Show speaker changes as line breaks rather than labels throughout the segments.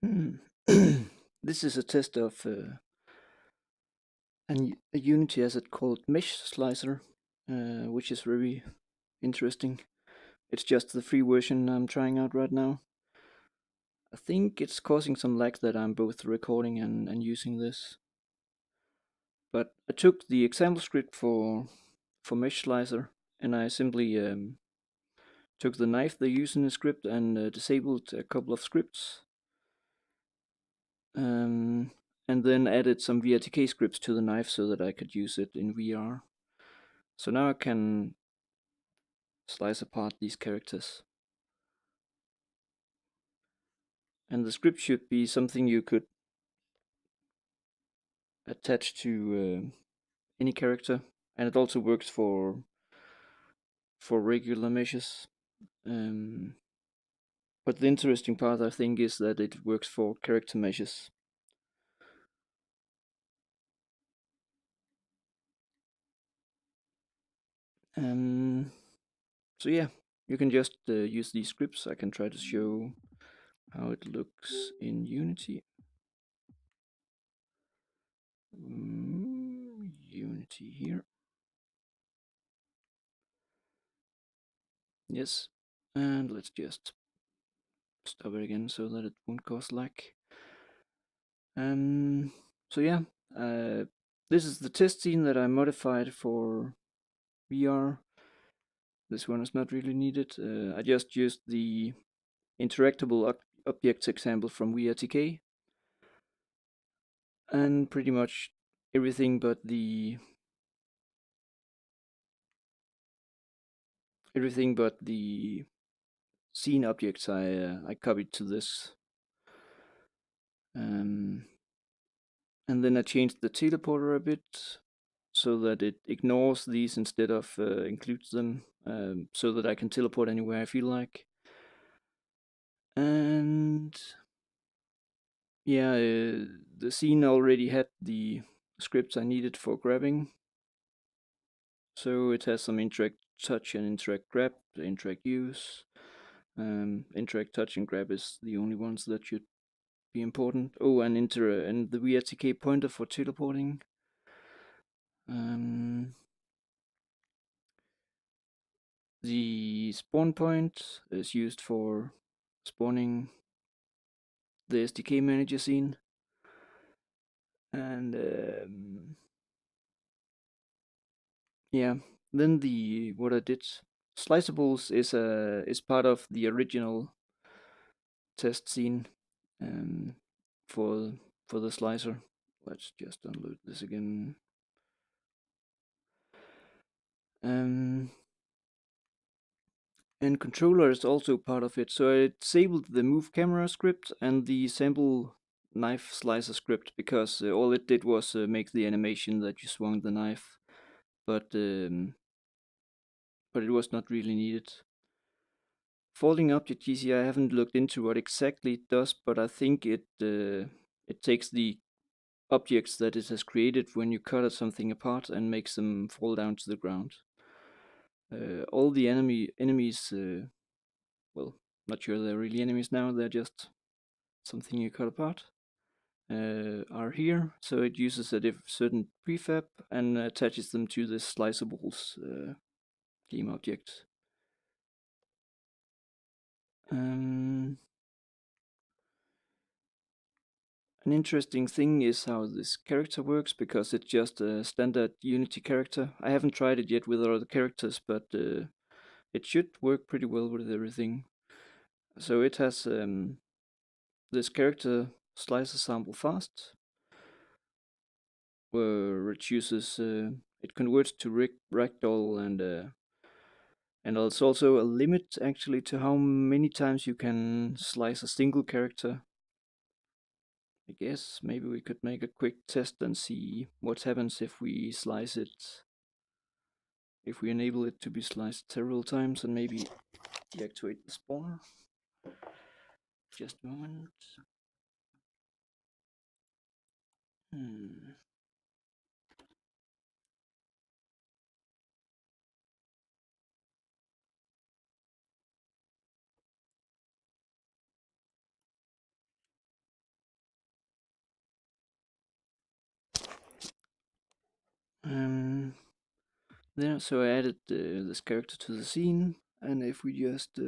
Hmm. This is a test of a Unity asset called Mesh Slicer, which is very interesting. It's just the free version I'm trying out right now. I think it's causing some lag that I'm both recording and using this. But I took the example script for Mesh Slicer, and I simply took the knife they use in the script and disabled a couple of scripts. Um, and then added some VRTK scripts to the knife so that I could use it in VR. So now I can slice apart these characters. And the script should be something you could attach to any character, and it also works for regular meshes. Um, but the interesting part, I think, is that it works for character meshes. Um, so yeah, you can just use these scripts. I can try to show how it looks in Unity. Unity here. Yes, and let's just stop it again so that it won't cause lag. Um, so yeah, uh, this is the test scene that I modified for VR. This one is not really needed. I just used the interactable objects example from VRTK, and pretty much everything but the scene objects I copied to this. Um, and then I changed the teleporter a bit so that it ignores these instead of includes them, so that I can teleport anywhere I feel like. And yeah, the scene already had the scripts I needed for grabbing, so it has some interact touch and interact grab, interact use. Interact touch and grab is the only ones that should be important. Oh, and the VRTK pointer for teleporting. Um, the spawn point is used for spawning the SDK manager scene, and yeah, then the what I did sliceables is part of the original test scene, um, for for the slicer. Let's just unload this again. Um, and controller is also part of it. So I disabled the move camera script and the sample knife slicer script because all it did was make the animation that you swung the knife, but it was not really needed. Folding object GC, I haven't looked into what exactly it does, but I think it takes the objects that it has created when you cut something apart and makes them fall down to the ground. All the enemies, well, not sure they're really enemies now. They're just something you cut apart. Are here, so it uses a certain prefab and attaches them to this sliceables game object. Um, An interesting thing is how this character works, because it's just a standard Unity character. I haven't tried it yet with other characters, but it should work pretty well with everything. So it has this character slicer sample fast, where it uses it converts to ragdoll, and there's also a limit actually to how many times you can slice a single character. I guess maybe we could make a quick test and see what happens if we slice it, if we enable it to be sliced several times, and maybe deactivate the spawner. Just a moment. Hmm. There, so I added this character to the scene, and if we just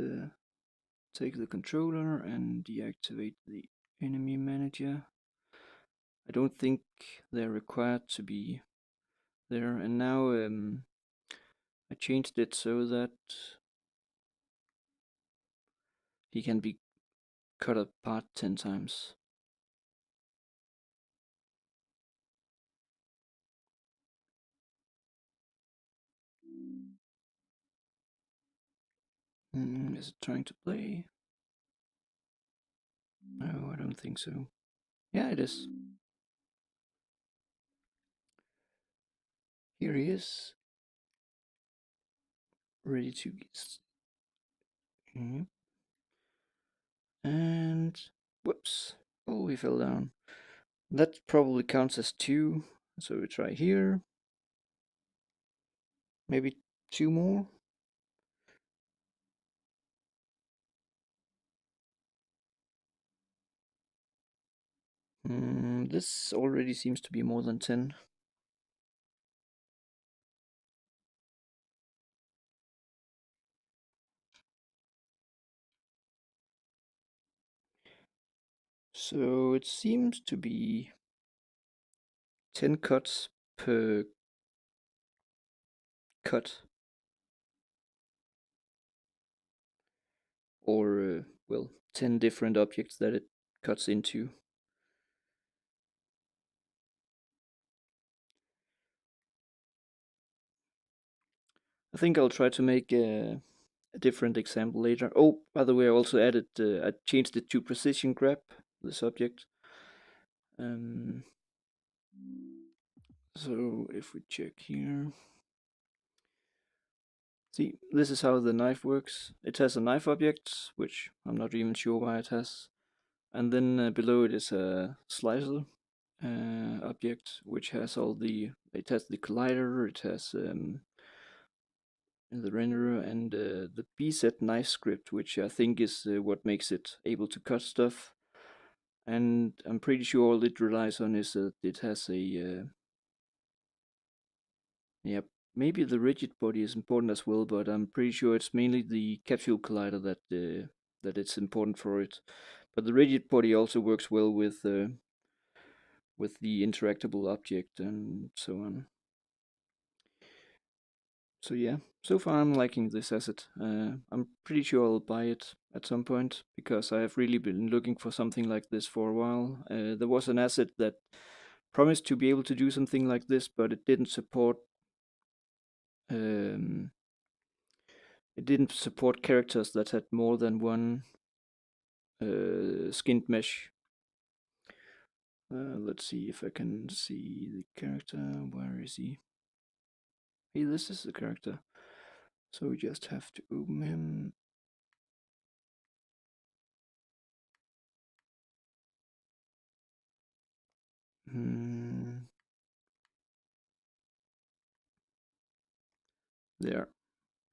take the controller and deactivate the enemy manager, I don't think they're required to be there. And now I changed it so that he can be cut apart 10 times. Is it trying to play? No, I don't think so. Yeah, it is. Here he is, ready to get. And whoops! Oh, he fell down. That probably counts as 2. So we try here. Maybe 2 more. This already seems to be more than 10. So it seems to be 10 cuts per cut. Or, well, 10 different objects that it cuts into. I think I'll try to make a different example later. Oh, by the way, I also added, I changed it to precision grab, the subject. So if we check here, see, this is how the knife works. It has a knife object, which I'm not even sure why it has. And then below it is a slicer object, which has all the, it has the collider, it has the renderer, and the bset knife script, which I think is what makes it able to cut stuff. And I'm pretty sure all it relies on is that it has a yeah, maybe the rigid body is important as well, but I'm pretty sure it's mainly the capsule collider that it's important for it. But the rigid body also works well with the interactable object and so on. So yeah, so far I'm liking this asset. I'm pretty sure I'll buy it at some point because I have really been looking for something like this for a while. There was an asset that promised to be able to do something like this, but it didn't support um, characters that had more than one skinned mesh. Let's see if I can see the character. Where is he? Hey, this is the character. So we just have to open him. There.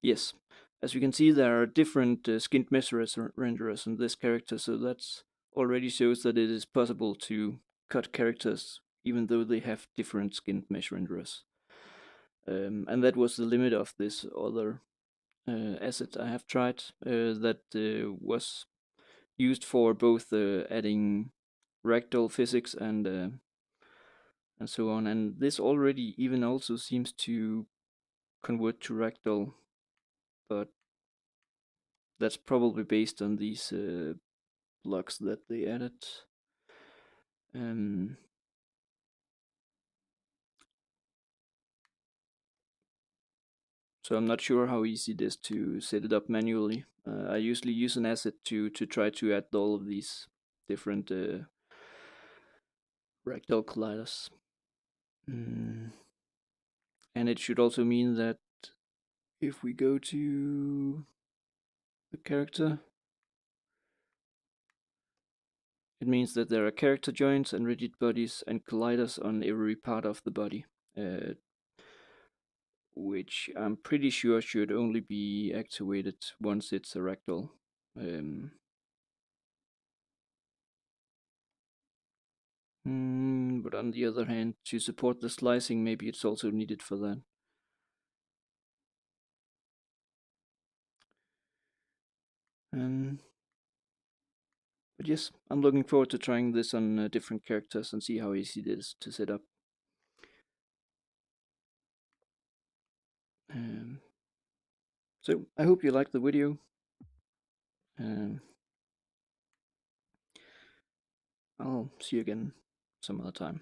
Yes. As you can see, there are different skinned mesh renderers in this character, so that's already shows that it is possible to cut characters even though they have different skinned mesh renderers. And that was the limit of this other asset I have tried that was used for both adding ragdoll physics and so on. And this already even also seems to convert to ragdoll, but that's probably based on these blocks that they added. So I'm not sure how easy it is to set it up manually. I usually use an asset to try to add all of these different ragdoll colliders. And it should also mean that if we go to the character, it means that there are character joints and rigid bodies and colliders on every part of the body, which I'm pretty sure should only be activated once it's a ragdoll. But on the other hand, to support the slicing, maybe it's also needed for that. But yes, I'm looking forward to trying this on different characters and see how easy it is to set up. So I hope you liked the video. I'll see you again some other time.